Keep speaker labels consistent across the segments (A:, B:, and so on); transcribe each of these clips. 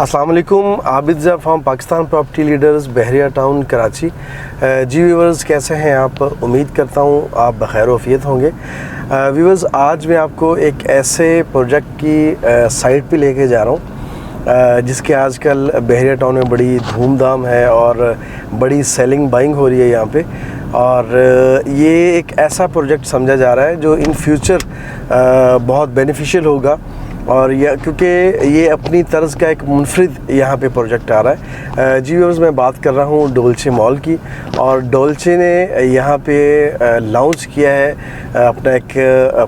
A: अस्सलाम वालेकुम, आबिद ज़ा from Pakistan property leaders, Bahria Town Karachi. जी व्यूवर्स, कैसे हैं आप? उम्मीद करता हूँ आप बखैर वफ़ियत होंगे। व्यूवर्स, आज मैं आपको एक ऐसे प्रोजेक्ट की साइट पे लेके जा रहा हूँ जिसके आजकल बहरिया टाउन में बड़ी धूमधाम है और बड़ी सेलिंग बाइंग हो रही है यहाँ पे। और ये एक ऐसा प्रोजेक्ट समझा जा रहा है जो इन फ्यूचर बहुत बेनिफिशियल होगा, और यह क्योंकि ये अपनी तर्ज का एक मुनफरिद यहाँ पे प्रोजेक्ट आ रहा है। जी व्यूअर्स, मैं बात कर रहा हूँ डोल्चे मॉल की, और डोल्चे ने यहाँ पे लॉन्च किया है अपना एक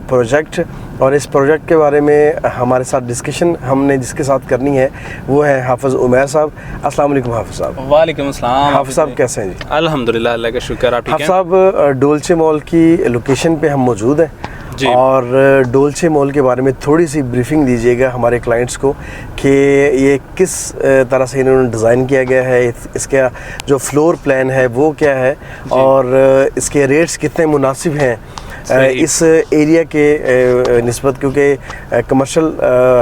A: प्रोजेक्ट। और इस प्रोजेक्ट के बारे में हमारे साथ डिस्कशन हमने जिसके साथ करनी है वो है हाफिज़ उमैर साहब। अस्सलाम वालेकुम हाफिज़ साहब।
B: वालेकुम अस्सलाम।
A: हाफिज़ साहब कैसे हैं जी?
B: अल्हम्दुलिल्लाह, अल्लाह का शुक्र। आप ठीक हैं?
A: हाफिज़ साहब, डोल्चे मॉल की लोकेशन पे हम मौजूद हैं और डोल्चे मॉल के बारे में थोड़ी सी ब्रीफिंग दीजिएगा हमारे क्लाइंट्स को कि ये किस तरह से इन्होंने डिज़ाइन किया गया है, इसका जो फ्लोर प्लान है वो क्या है, और इसके रेट्स कितने मुनासिब हैं इस एरिया के निस्बत, क्योंकि कमर्शियल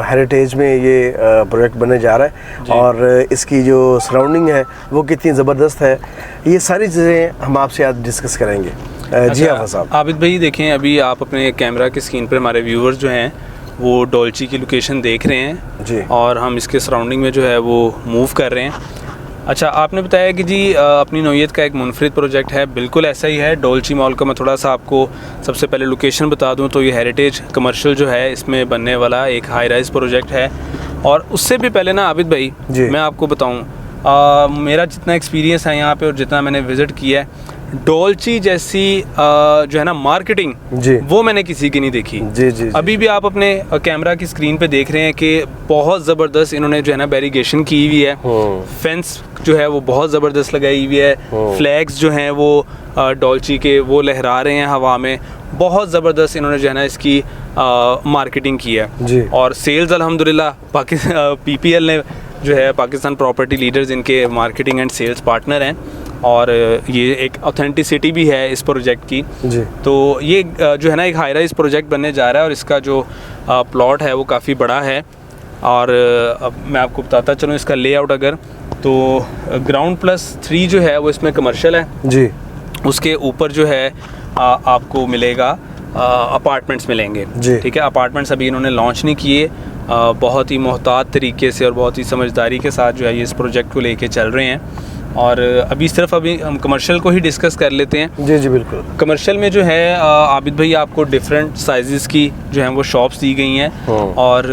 A: हेरिटेज में ये प्रोजेक्ट बनने जा रहा है और इसकी जो सराउंडिंग है वो कितनी ज़बरदस्त है। ये सारी चीज़ें हम आपसे आज डिस्कस करेंगे। जी हाफिज़ साहब।
B: आबिद भाई, देखें अभी आप अपने कैमरा की स्क्रीन पर हमारे व्यूवर्स जो हैं वो डोल्ची की लोकेशन देख रहे हैं
A: जी, और
B: हम इसके सराउंडिंग में जो है वो मूव कर रहे हैं। अच्छा, आपने बताया कि जी अपनी नौयत का एक मुनफरिद प्रोजेक्ट है, बिल्कुल ऐसा ही है। डोल्ची मॉल का मैं थोड़ा सा आपको सबसे पहले लोकेशन बता दूं तो ये हेरिटेज कमर्शियल जो है इसमें बनने वाला एक हाई राइज प्रोजेक्ट है। और उससे भी पहले ना आबिद भाई, मैं आपको बताऊं मेरा जितना एक्सपीरियंस है यहाँ पे और जितना मैंने विज़िट किया है, डोल्ची जैसी जो है ना मार्केटिंग वो मैंने किसी की नहीं देखी।
A: जी।
B: अभी भी आप अपने कैमरा की स्क्रीन पे देख रहे हैं कि बहुत ज़बरदस्त इन्होंने जो है ना बैरिगेशन की हुई है, फेंस जो है वो बहुत ज़बरदस्त लगाई हुई है, फ्लैग्स जो हैं वो डोल्ची के वो लहरा रहे हैं हवा में। बहुत ज़बरदस्त इन्होंने जो है ना इसकी मार्केटिंग की है। और सेल्स अल्हम्दुलिल्लाह PPL ने जो है पाकिस्तान प्रॉपर्टी लीडर्स इनके मार्केटिंग एंड सेल्स पार्टनर हैं, और ये एक ऑथेंटिसिटी भी है इस प्रोजेक्ट की जी। तो ये जो है ना एक हाई राइज प्रोजेक्ट बनने जा रहा है और इसका जो प्लॉट है वो काफ़ी बड़ा है। और अब मैं आपको बताता चलूँ इसका लेआउट, अगर तो ग्राउंड +3 जो है वो इसमें कमर्शियल है जी। उसके ऊपर जो है आपको मिलेगा अपार्टमेंट्स मिलेंगे, ठीक है। अपार्टमेंट्स अभी इन्होंने लॉन्च नहीं किए, बहुत ही मोहतात तरीके से और बहुत ही समझदारी के साथ जो है ये इस प्रोजेक्ट को लेके चल रहे हैं। और अभी हम कमर्शियल को ही डिस्कस कर लेते हैं।
A: जी बिल्कुल।
B: कमर्शियल में जो है आबिद भाई आपको डिफरेंट साइज़ की जो हैं वो शॉप्स दी गई हैं, और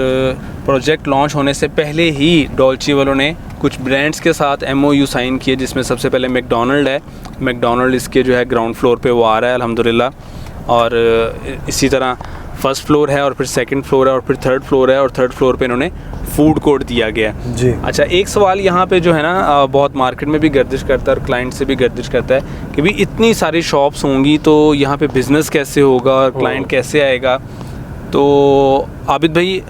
B: प्रोजेक्ट लॉन्च होने से पहले ही डोल्ची वालों ने कुछ ब्रांड्स के साथ MOU साइन किए, जिसमें सबसे पहले मैकडॉनल्ड है। मैकडॉनल्ड इसके जो है ग्राउंड फ्लोर पे वो आ रहा है अल्हम्दुलिल्लाह, और इसी तरह फर्स्ट फ्लोर है और फिर सेकंड फ्लोर है और फिर थर्ड फ्लोर है, और थर्ड फ्लोर पे इन्होंने फूड कोर्ट दिया गया है जी। अच्छा, एक सवाल यहाँ पे जो है ना बहुत मार्केट में भी गर्दिश करता है और क्लाइंट से भी गर्दिश करता है कि भी इतनी सारी शॉप्स होंगी तो यहाँ पे बिज़नेस कैसे होगा और क्लाइंट कैसे आएगा। तो आबिद भाई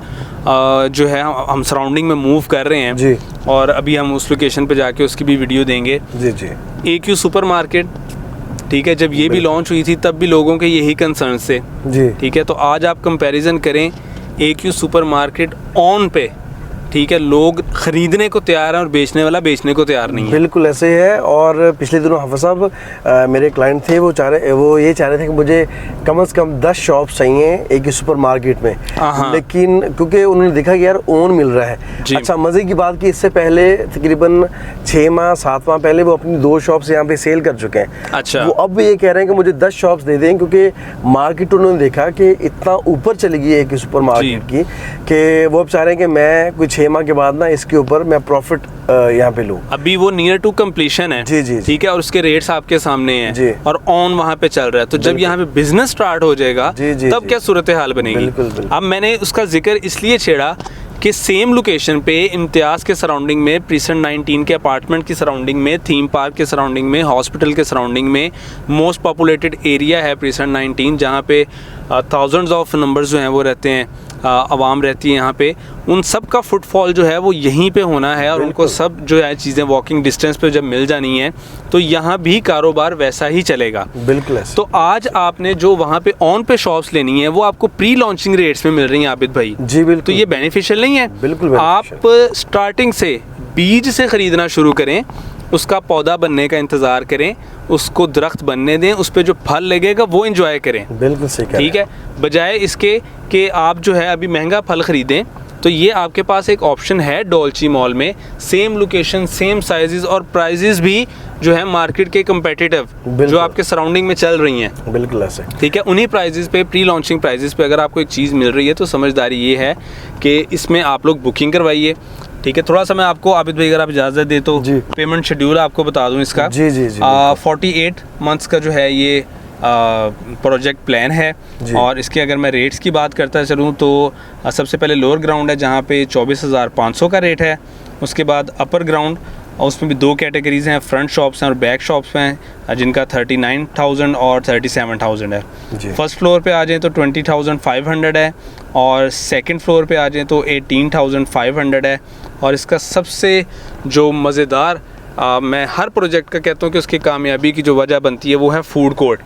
B: जो है हम सराउंडिंग में मूव कर रहे हैं जी, और अभी हम उस लोकेशन पे जाके उसकी भी वीडियो देंगे जी। AQ सुपर मार्केट, ठीक है, जब ये भी लॉन्च हुई थी तब भी लोगों के यही कंसर्न थे जी, ठीक है। तो आज आप कंपैरिजन करें AQ सुपर मार्केट ऑन पे, ठीक है, लोग ख़रीदने को तैयार हैं और बेचने वाला बेचने को तैयार नहीं है।
A: बिल्कुल ऐसे ही है। और पिछले दिनों हाफिज़ साहब मेरे क्लाइंट थे, वो ये चाह रहे थे कि मुझे कम से कम 10 शॉप चाहिए एक सुपर मार्केट में, लेकिन क्योंकि उन्होंने देखा कि यार ओन मिल रहा है। अच्छा, मज़े की बात कि इससे पहले तकरीबन 6 माह 7 माह पहले वो अपनी 2 शॉप्स यहाँ पे सेल कर चुके हैं। अच्छा, वो अब ये कह रहे हैं कि मुझे 10 शॉप्स दे दें, क्योंकि मार्केट उन्होंने देखा कि इतना ऊपर चली गई है एक सुपर मार्केट की कि वो अब चाह रहे हैं कि मैं कुछ 6 माह के बाद ना इसके ऊपर मैं प्रॉफिट यहाँ पे लूँ।
B: अभी वो नियर टू कंप्लीशन है जी, ठीक है, और उसके रेट्स आपके सामने हैं और ऑन वहाँ पे चल रहा है। तो जब यहाँ पे बिजनेस स्टार्ट हो जाएगा तब क्या सूरत हाल बनेगी। अब मैंने उसका जिक्र इसलिए छेड़ा कि सेम लोकेशन पे इम्तियाज़ के सराउंडिंग में, प्रीसेंट 19 के अपार्टमेंट की सराउंडिंग में, थीम पार्क के सराउंडिंग में, हॉस्पिटल के सराउंडिंग में मोस्ट पॉपुलेटेड एरिया है प्रीसेंट 19, जहाँ पे थाउजेंड्स ऑफ नंबर्स जो हैं वो रहते हैं, आवाम रहती है यहाँ पे, उन सब का फुटफॉल जो है वो यहीं पे होना है और उनको सब जो है चीज़ें वॉकिंग डिस्टेंस पे जब मिल जानी है तो यहाँ भी कारोबार वैसा ही चलेगा।
A: बिल्कुल।
B: तो आज आपने जो वहाँ पे ऑन पे शॉप्स लेनी है वो आपको प्री लॉन्चिंग रेट्स में मिल रही हैं आबिद भाई।
A: जी बिल्कुल।
B: तो ये बेनिफिशियल नहीं है?
A: बिल्कुल।
B: आप स्टार्टिंग से बीज से ख़रीदना शुरू करें, उसका पौधा बनने का इंतज़ार करें, उसको दरख्त बनने दें, उस पर जो फल लगेगा वो एंजॉय करें।
A: बिल्कुल सही कह रहे हैं।
B: ठीक है, बजाय इसके कि आप जो है अभी महंगा फल ख़रीदें। तो ये आपके पास एक ऑप्शन है डॉल्ची मॉल में, सेम लोकेशन, सेम साइजेस और प्राइजेस भी जो है मार्केट के कंपेटिटिव जो आपके सराउंडिंग में चल रही हैं।
A: बिल्कुल ऐसे।
B: ठीक है, उन्हीं प्राइजेस पे, प्री लॉन्चिंग प्राइजेस पे अगर आपको एक चीज़ मिल रही है तो समझदारी ये है कि इसमें आप लोग बुकिंग करवाइए। ठीक है, थोड़ा सा मैं आपको आबिद भाई अगर आप इजाज़त दे तो पेमेंट शेड्यूल आपको बता दूं इसका।
A: जी जी जी।
B: 48 मंथ्स का जो है ये प्रोजेक्ट प्लान है। और इसके अगर मैं रेट्स की बात करता चलूँ तो सबसे पहले लोअर ग्राउंड है जहाँ पे 24,500 का रेट है। उसके बाद अपर ग्राउंड, और उसमें भी दो कैटेगरीज़ हैं, फ्रंट शॉप्स हैं और बैक शॉप्स हैं, जिनका 39,000 और 37,000 है। फर्स्ट फ्लोर पे आ जाएँ तो 20,500 है और सेकंड फ्लोर पे आ जाएँ तो 18,500 है। और इसका सबसे जो मज़ेदार मैं हर प्रोजेक्ट का कहता हूँ कि उसकी कामयाबी की जो वजह बनती है वो है फूड कोर्ट।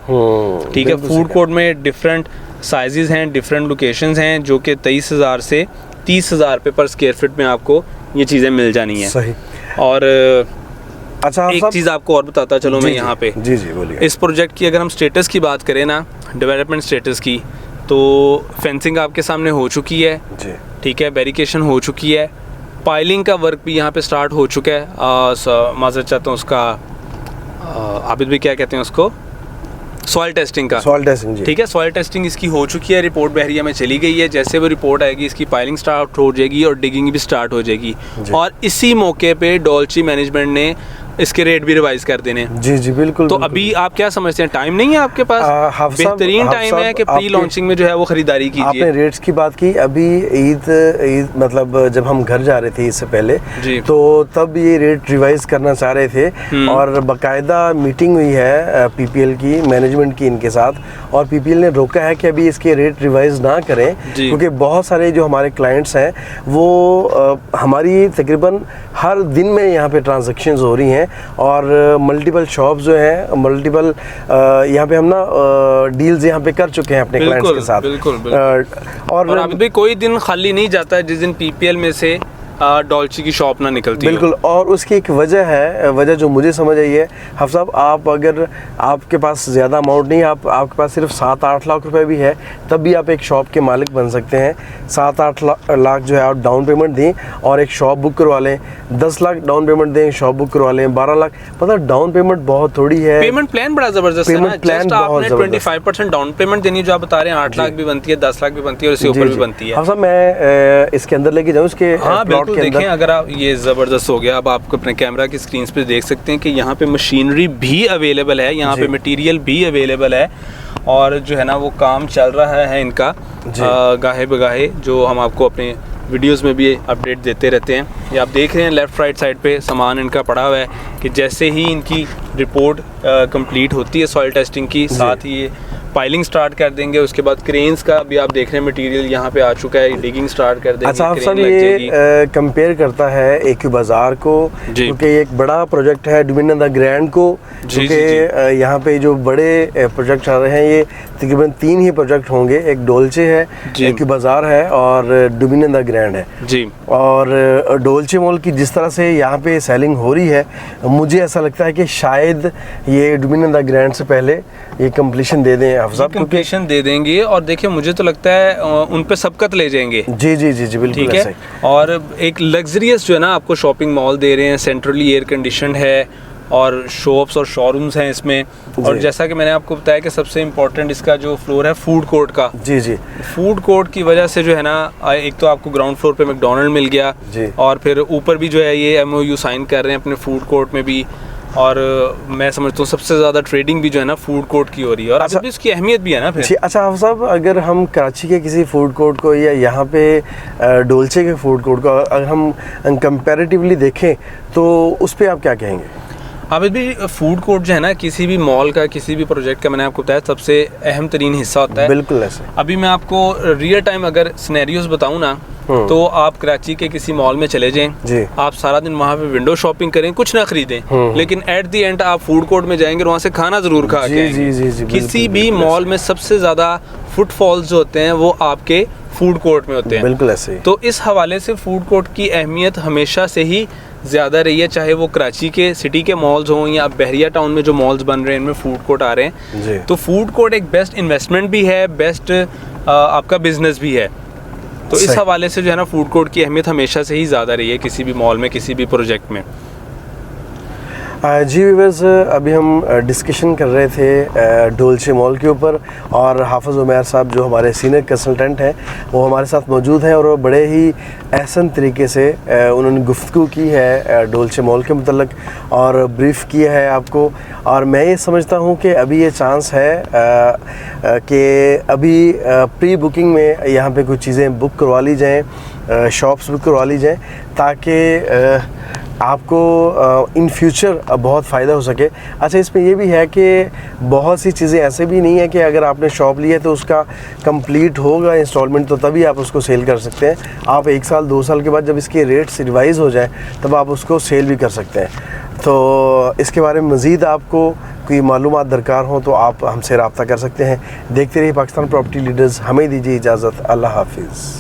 B: ठीक है, फूड कोर्ट में डिफरेंट साइजेस हैं, डिफरेंट लोकेशंस हैं, जो कि 23,000 से 30,000 पे पर स्क्वायर फीट में आपको ये चीज़ें मिल जानी हैं।
A: सही।
B: और
A: अच्छा,
B: एक चीज़ आपको और बताता चलो मैं यहाँ पे,
A: जी जी बोलिए।
B: इस प्रोजेक्ट की अगर हम स्टेटस की बात करें ना, डेवलपमेंट स्टेटस की, तो फेंसिंग आपके सामने हो चुकी है।
A: जी।
B: ठीक है, बैरिकेशन हो चुकी है, पाइलिंग का वर्क भी यहाँ पे स्टार्ट हो चुका है। माजरत चाहता हूँ उसका आबिद भी क्या कहते हैं उसको, सॉइल टेस्टिंग का।
A: सॉइल टेस्टिंग,
B: ठीक है, सॉइल टेस्टिंग इसकी हो चुकी है, रिपोर्ट बहरिया में चली गई है। जैसे वो रिपोर्ट आएगी इसकी पाइलिंग स्टार्ट हो जाएगी और डिगिंग भी स्टार्ट हो जाएगी। और इसी मौके पे डॉल्ची मैनेजमेंट ने इसके रेट भी रिवाइज कर देने।
A: जी जी बिल्कुल।
B: तो अभी आप क्या समझते हैं, टाइम नहीं है आपके पास? बेहतरीन टाइम है कि प्री लॉन्चिंग में जो है वो खरीदारी कीजिए।
A: आपने रेट्स की बात की, अभी ईद मतलब जब हम घर जा रहे थे इससे पहले तो तब ये रेट रिवाइज करना चाह रहे थे और बाकायदा मीटिंग हुई है पीपीएल की, मैनेजमेंट की इनके साथ, और पीपीएल ने रोका है कि अभी इसके रेट रिवाइज ना करें क्योंकि बहुत सारे जो हमारे क्लाइंट्स हैं वो हमारी तकरीबन हर दिन में यहाँ पे ट्रांजैक्शंस हो रही हैं और मल्टीपल शॉप्स जो हैं, मल्टीपल यहाँ पे हम ना डील्स यहाँ पे कर चुके हैं अपने क्लाइंट्स के साथ।
B: बिल्कुल। और अभी भी कोई दिन खाली नहीं जाता है जिस दिन पीपीएल में से डॉल्ची की शॉप ना निकलती।
A: बिल्कुल। और उसकी एक वजह है, वजह जो मुझे समझ आई है हफ़ साहब, आप अगर आपके पास ज़्यादा अमाउंट नहीं, आपके पास सिर्फ 7-8 लाख रुपए भी है तब भी आप एक शॉप के मालिक बन सकते हैं। 7-8 लाख जो है आप डाउन पेमेंट दें और एक शॉप बुक करवा लें। 10 लाख डाउन पेमेंट दें, शॉप बुक करवा लें। 12 लाख, मतलब डाउन पेमेंट बहुत थोड़ी है।
B: पेमेंट प्लान बड़ा ज़बरदस्त है ना, जस्ट आपने 25% डाउन पेमेंट देनी, जो आप बता रहे हैं 8 लाख भी बनती है, 10 लाख भी बनती है और इससे ऊपर भी बनती है।
A: हफ़ साहब मैं इसके अंदर लेके जाऊँ इसके
B: प्लॉट के अंदर। देखें अगर आप, ये ज़बरदस्त हो गया। अब आप अपने कैमरा की स्क्रीन पे देख सकते हैं कि यहाँ पे मशीनरी भी अवेलेबल है, यहाँ पे मटेरियल भी अवेलेबल है और जो है ना वो काम चल रहा है इनका गाहे बगाहे, जो हम आपको अपने वीडियोस में भी अपडेट देते रहते हैं। ये आप देख रहे हैं लेफ़्ट राइट साइड पे सामान इनका पड़ा हुआ है कि जैसे ही इनकी रिपोर्ट कंप्लीट होती है सॉइल टेस्टिंग की, साथ ही ये पाइलिंग स्टार्ट कर देंगे। उसके बाद क्रेन्स का भी आप देख रहे हैं मटेरियल यहाँ पे आ चुका है, डिगिंग स्टार्ट कर देंगे।
A: अच्छा, सर ये कंपेयर करता है एक्यू बाजार को क्योंकि एक बड़ा प्रोजेक्ट है डोमिनियन द ग्रैंड को, क्योंकि यहाँ पे जो बड़े प्रोजेक्ट आ रहे हैं ये तकरीबन 3 ही प्रोजेक्ट होंगे। एक डोल्चे है, एक्यू बाजार है और डोमिनियन द ग्रैंड है जी। और डोल्चे मॉल की जिस तरह से यहाँ पे सेलिंग हो रही है, मुझे ऐसा लगता है कि शायद ये डोमिनियन द ग्रैंड से पहले ये कंप्लीशन दे दें
B: कंप्लीशन दे देंगे। और देखिए मुझे तो लगता है उन पे सबकत ले जाएंगे।
A: जी जी जी जी बिल्कुल।
B: ठीक है, और एक लग्जरियस जो है ना आपको शॉपिंग मॉल दे रहे हैं, सेंट्रली एयर कंडीशन है और शॉप्स और शोरूम्स हैं इसमें। और जैसा कि मैंने आपको बताया कि सबसे इम्पोर्टेंट इसका जो फ्लोर है फूड कोर्ट का।
A: जी जी।
B: फूड कोर्ट की वजह से जो है ना, एक तो आपको ग्राउंड फ्लोर पे मैकडॉनल्ड मिल गया और फिर ऊपर भी जो है ये MOU साइन कर रहे हैं अपने फूड कोर्ट में भी। और मैं समझता हूँ सबसे ज़्यादा ट्रेडिंग भी जो है ना फूड कोर्ट की हो रही है और अच्छा, अभी उसकी अहमियत भी है ना फिर।
A: अच्छा हफ़ साहब, अगर हम कराची के किसी फूड कोर्ट को या यहाँ पे डोल्चे के फूड कोर्ट को अगर हम कंपैरेटिवली देखें तो उस पर आप क्या कहेंगे?
B: आबिद भी फूड कोर्ट जो है ना, किसी भी मॉल का, किसी भी प्रोजेक्ट का, मैंने आपको बताया सबसे अहम तरीन हिस्सा होता है।
A: बिल्कुल ऐसे।
B: अभी मैं आपको रियल टाइम अगर सिनेरियोज बताऊं ना, तो आप कराची के किसी मॉल में चले जाएं
A: जी।
B: आप सारा दिन वहाँ पे विंडो शॉपिंग करें, कुछ ना खरीदें, लेकिन एट द एंड आप फूड कोर्ट में जाएंगे और वहाँ से खाना जरूर खा के आएंगे।
A: जी,
B: किसी भी मॉल में सबसे ज्यादा फुटफॉल्स जो होते हैं वो आपके फूड कोर्ट में होते हैं।
A: बिल्कुल ऐसे ही।
B: तो इस हवाले से फूड कोर्ट की अहमियत हमेशा से ही ज़्यादा रही है, चाहे वो कराची के सिटी के मॉल्स हों या बहरिया टाउन में जो मॉल्स बन रहे हैं इनमें फूड कोर्ट आ रहे हैं
A: जी।
B: तो फूड कोर्ट एक बेस्ट इन्वेस्टमेंट भी है, बेस्ट आपका बिजनेस भी है। तो इस हवाले से जो है ना फूड कोर्ट की अहमियत हमेशा से ही ज़्यादा रही है किसी भी मॉल में, किसी भी प्रोजेक्ट में।
A: जी व्यूअर्स, अभी हम डिस्कशन कर रहे थे डोल्चे मॉल के ऊपर, और हाफिज़ उमैर साहब जो हमारे सीनियर कंसल्टेंट हैं वो हमारे साथ मौजूद हैं, और वो बड़े ही एहसन तरीके से उन्होंने गुफ्तगू की है डोल्चे मॉल के मतलब, और ब्रीफ़ किया है आपको। और मैं ये समझता हूँ कि अभी ये चांस है कि अभी प्री बुकिंग में यहाँ पे कुछ चीज़ें बुक करवा ली जाएँ, शॉप्स बुक करवा ली जाएँ, ताकि आपको इन फ्यूचर बहुत फ़ायदा हो सके। अच्छा, इसमें ये भी है कि बहुत सी चीज़ें ऐसे भी नहीं है कि अगर आपने शॉप ली है तो उसका कंप्लीट होगा इंस्टॉलमेंट तो तभी आप उसको सेल कर सकते हैं। आप 1 साल 2 साल के बाद जब इसके रेट्स रिवाइज़ हो जाए तब आप उसको सेल भी कर सकते हैं। तो इसके बारे में मज़ीद आपको कोई मालूमात दरकार हो तो आप हमसे रब्ता कर सकते हैं। देखते रहिए पाकिस्तान प्रॉपर्टी लीडर्स। हमें दीजिए इजाज़त। अल्लाह हाफिज़।